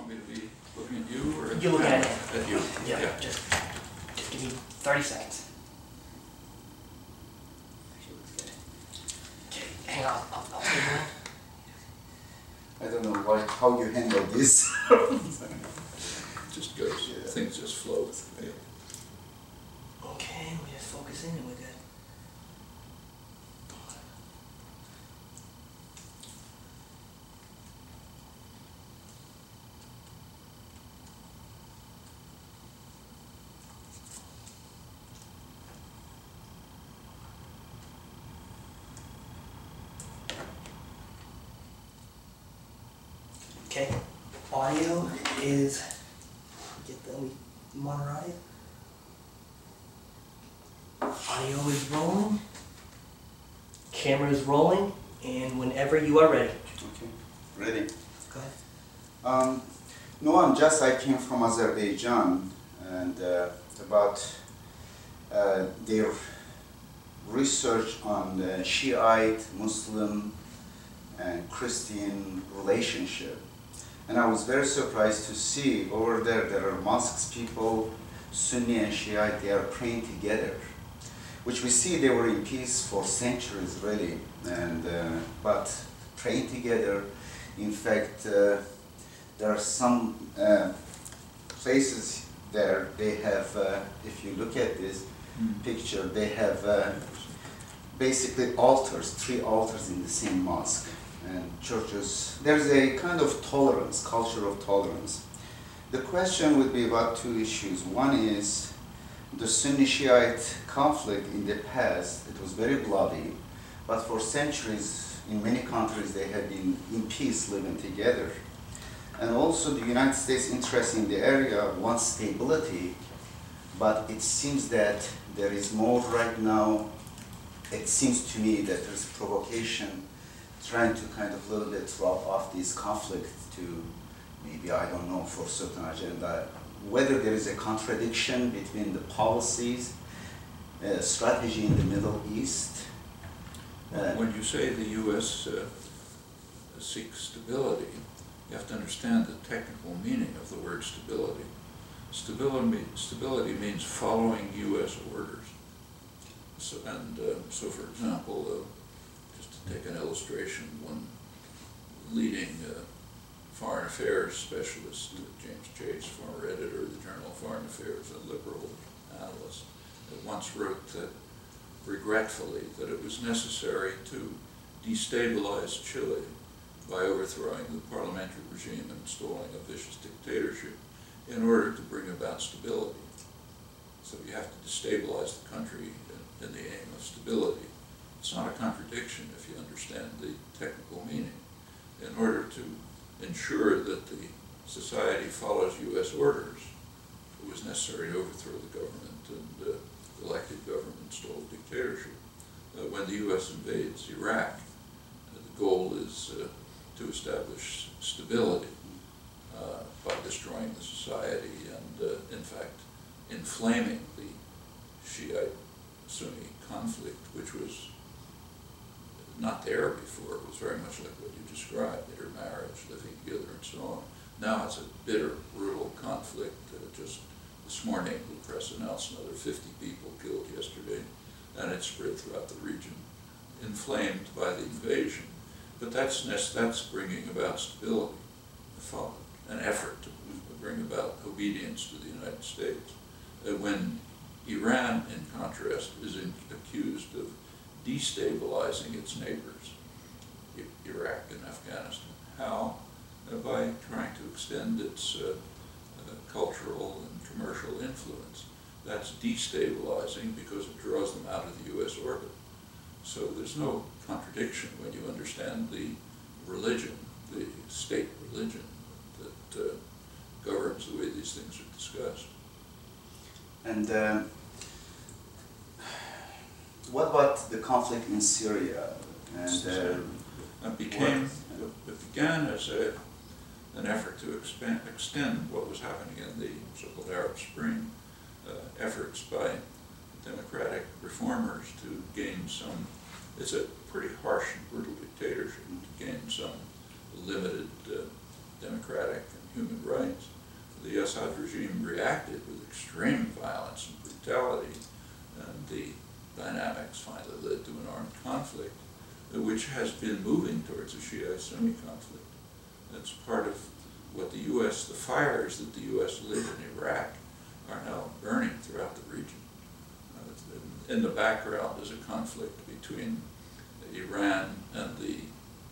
want me to be looking at you or at You're looking at him. At you. Yeah. Just give me 30 seconds. Actually looks good. Okay, hang on. I'll take mine. I don't know how you handle this. Just goes. Yeah. Things just flow. Yeah. Okay, we just focus in and we're good. Okay, audio is, get the monitor audio. Audio is rolling, camera is rolling, and whenever you are ready. Okay, ready. Go ahead. Noam, I came from Azerbaijan, and about their research on the Shiite, Muslim, and Christian relationship. And I was very surprised to see over there are mosques, people, Sunni and Shiite, they are praying together, which we see they were in peace for centuries really, and but praying together. In fact, there are some places there, they have, if you look at this picture, they have basically altars, 3 altars in the same mosque. And churches, there's a kind of tolerance, culture of tolerance. The question would be about 2 issues. One is the Sunni-Shiite conflict in the past. It was very bloody, but for centuries in many countries they had been in peace living together. And also the United States interest in the area wants stability, but it seems that there is more right now. It seems to me that there's provocation trying to kind of a little bit drop off this conflict to maybe, I don't know, for certain agenda. Whether there is a contradiction between the policies, strategy in the Middle East. When you say the U.S. Seeks stability, you have to understand the technical meaning of the word stability. Stability means following U.S. orders. So, so for example, take an illustration, one leading foreign affairs specialist, James Chase, former editor of the Journal of Foreign Affairs, a liberal analyst, once wrote that, regretfully, that it was necessary to destabilize Chile by overthrowing the parliamentary regime and installing a vicious dictatorship in order to bring about stability. So you have to destabilize the country in the aim of stability. It's not a contradiction if you understand the technical meaning. In order to ensure that the society follows U.S. orders, it was necessary to overthrow the government and elected government install a dictatorship. When the U.S. invades Iraq, the goal is to establish stability by destroying the society and, in fact, inflaming the Shiite-Sunni conflict, which was not there before. It was very much like what you described, intermarriage, living together, and so on. Now it's a bitter, brutal conflict. Just this morning, the press announced another 50 people killed yesterday, and it spread throughout the region, inflamed by the invasion. But that's bringing about stability, an effort to bring about obedience to the United States. When Iran, in contrast, is accused of destabilizing its neighbors, Iraq and Afghanistan. How? By trying to extend its cultural and commercial influence. That's destabilizing because it draws them out of the U.S. orbit. So there's no contradiction when you understand the religion, the state religion that governs the way these things are discussed. And what about the conflict in Syria? And it began as an effort to extend what was happening in the so-called Arab Spring, efforts by democratic reformers to gain some, it's a pretty harsh and brutal dictatorship, to gain some limited democratic and human rights. The Assad regime reacted with extreme violence and brutality, and the dynamics finally led to an armed conflict, which has been moving towards a Shia-Sunni conflict. That's part of what the U.S., the fires that the U.S. lit in Iraq are now burning throughout the region. In the background is a conflict between Iran and the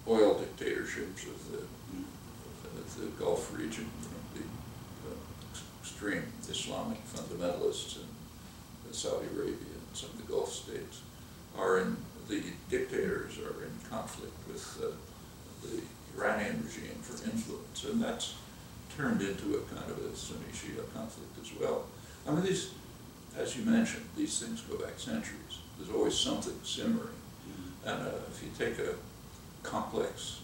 oil dictatorships of the Gulf region, the extreme Islamic fundamentalists in Saudi Arabia and some of the Gulf states the dictators are in conflict with the Iranian regime for influence, and that's turned into a kind of a Sunni-Shia conflict as well. I mean, these, as you mentioned, these things go back centuries. There's always something simmering, and if you take a complex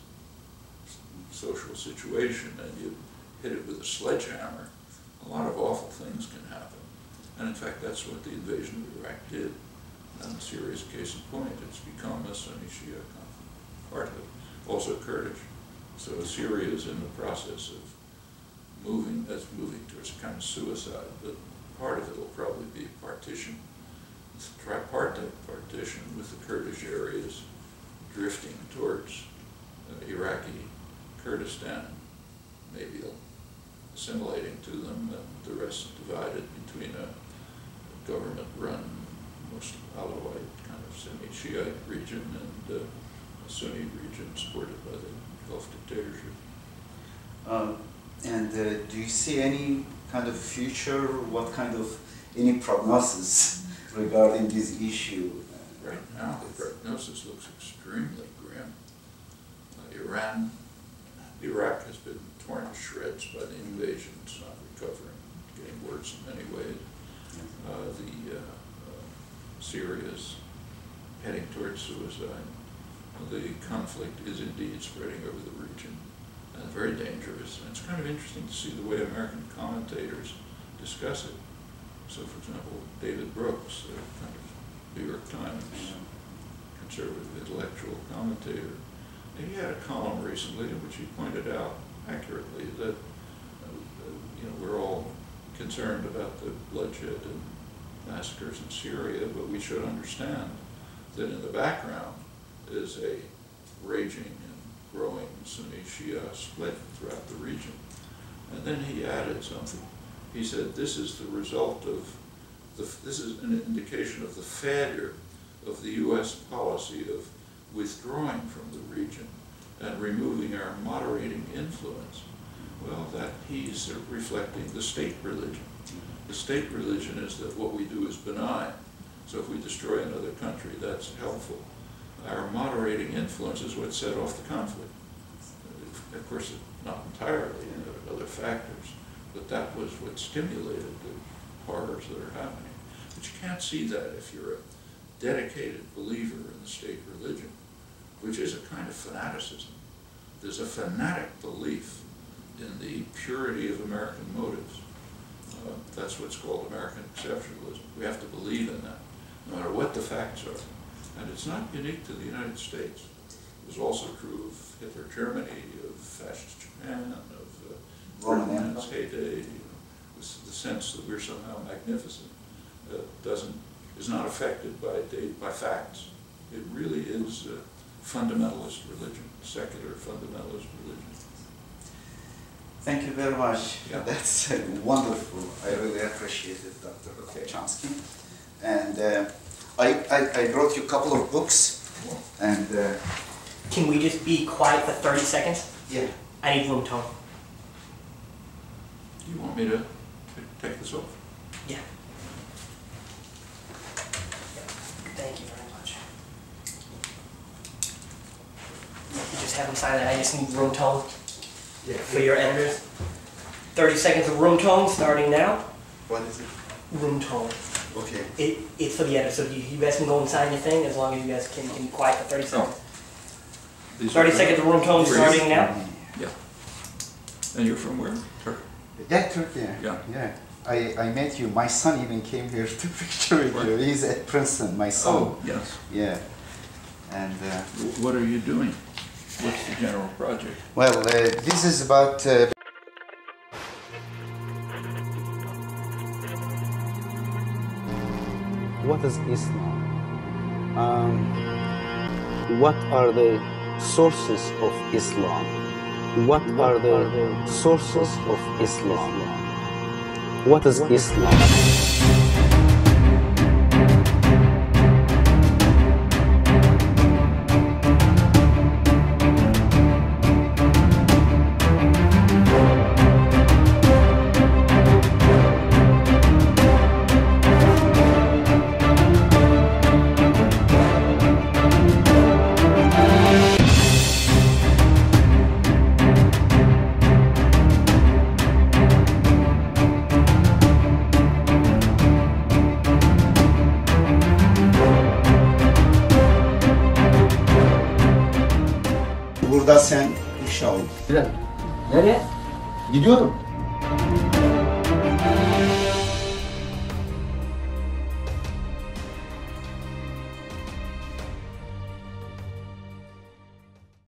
social situation and you hit it with a sledgehammer, a lot of awful things can happen. And in fact, that's what the invasion of Iraq did. And Syria is a case in point. It's become a Sunni-Shia conflict, part of it. Also Kurdish. So Syria is in the process of moving towards a kind of suicide, but part of it will probably be partition. It's a tripartite partition with the Kurdish areas drifting towards Iraqi Kurdistan, maybe assimilating to them, and the rest divided between a government-run, most Alawite kind of Sunni-Shiite region and a Sunni region supported by the Gulf dictatorship. Do you see any kind of future, what kind of, any prognosis regarding this issue? Right now, the prognosis looks extremely grim. Iraq has been torn to shreds by the invasion. It's not recovering, getting worse in many ways. Syria is heading towards suicide. The conflict is indeed spreading over the region, and very dangerous. And it's kind of interesting to see the way American commentators discuss it. So, for example, David Brooks, a kind of New York Times conservative intellectual commentator, he had a column recently in which he pointed out accurately that we're all concerned about the bloodshed and massacres in Syria, but we should understand that in the background is a raging and growing Sunni-Shia split throughout the region. And then he added something. He said, this is the result of, this is an indication of the failure of the U.S. policy of withdrawing from the region and removing our moderating influence. Well, that he's reflecting the state religion. The state religion is that what we do is benign. So if we destroy another country, that's helpful. Our moderating influence is what set off the conflict. Of course, not entirely, there are other factors, but that was what stimulated the horrors that are happening. But you can't see that if you're a dedicated believer in the state religion, which is a kind of fanaticism. There's a fanatic belief in the purity of American motives. That's what's called American exceptionalism. We have to believe in that, no matter what the facts are. And it's not unique to the United States. It was also true of Hitler Germany, of fascist Japan, of Roman's heyday. The sense that we're somehow magnificent is not affected by facts. It really is a fundamentalist religion, secular fundamentalist religion. Thank you very much. Yeah. That's wonderful. I really appreciate it, Dr. Chomsky. And I wrote you a couple of books. And Can we just be quiet for 30 seconds? yeah. I need room tone. Do you want me to take this off? Yeah. Thank you very much. You just have them sign it. I just need room tone for your editors. 30 seconds of room tone starting now. What is it? Room tone. Okay. It's for the editor, so you guys can go and sign your thing as long as you guys can be quiet for 30 seconds. 30 seconds of room tone starting now. Yeah. And you're from where? Turkey. Yeah, Turkey. Yeah. Yeah. I met you. My son even came here to picture with you. He's at Princeton, my son. Oh, yes. Yeah. And What are you doing? What's the general project? well, this is about What is Islam? What are the sources of Islam? What are the sources of Islam? What is Islam? Burada sen iş al. Nereye? Gidiyorum.